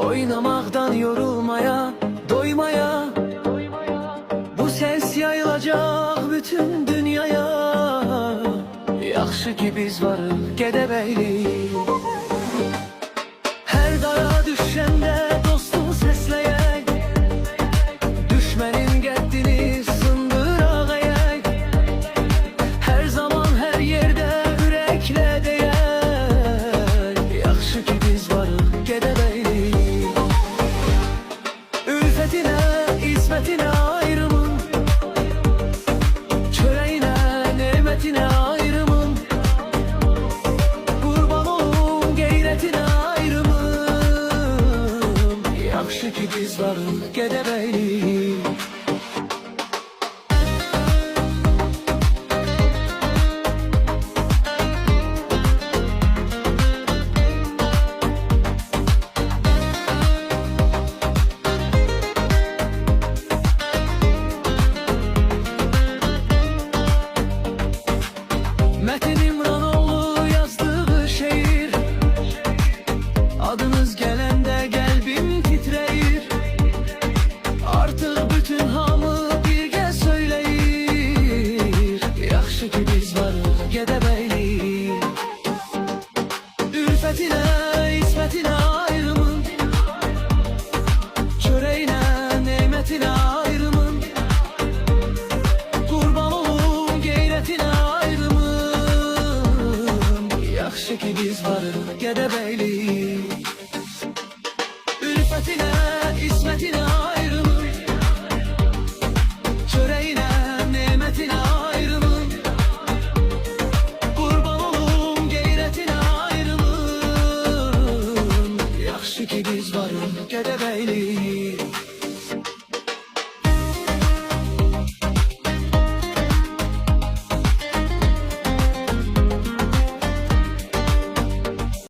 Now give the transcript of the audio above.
Oynamaktan yorulmaya, doymaya, bu ses yayılacak bütün dünyaya. Yaxşı ki biz varıq Gədəbəyli. Hər dara düşəndə dostum səsləyək, düşmənin qəddini sındıraq əyək. Hər zaman, hər yerdə ürəklə deyək, yaxşı ki biz varıq Gədəbəyli. Ülfətinə, ismətinə ayrımın, çörəyinə, nemətinə ayrımın, qurban olum qeyrətinə ayrımın. Yaxşı ki biz varıq Gədəbəyli. Metin İmranoğlu yazdığı şiir, adınız gelende kalbim titreyir. Artık bütün hamı birgə söyleyir, yaxşı ki biz varıq Gədəbəyli. Ülfətinə, ismətinə ayrımın, çörəyinə, nemətinə ayrımın, qurban olum qeyrətinə ayrımın. Yaxşı ki biz varıq Gədəbəyli. Ülfətinə, ismətinə ayrımın, çörəyinə, nemətinə ayrımın, qurban olum qeyrətinə ayrımın. Yaxşı ki biz varıq Gədəbəyli.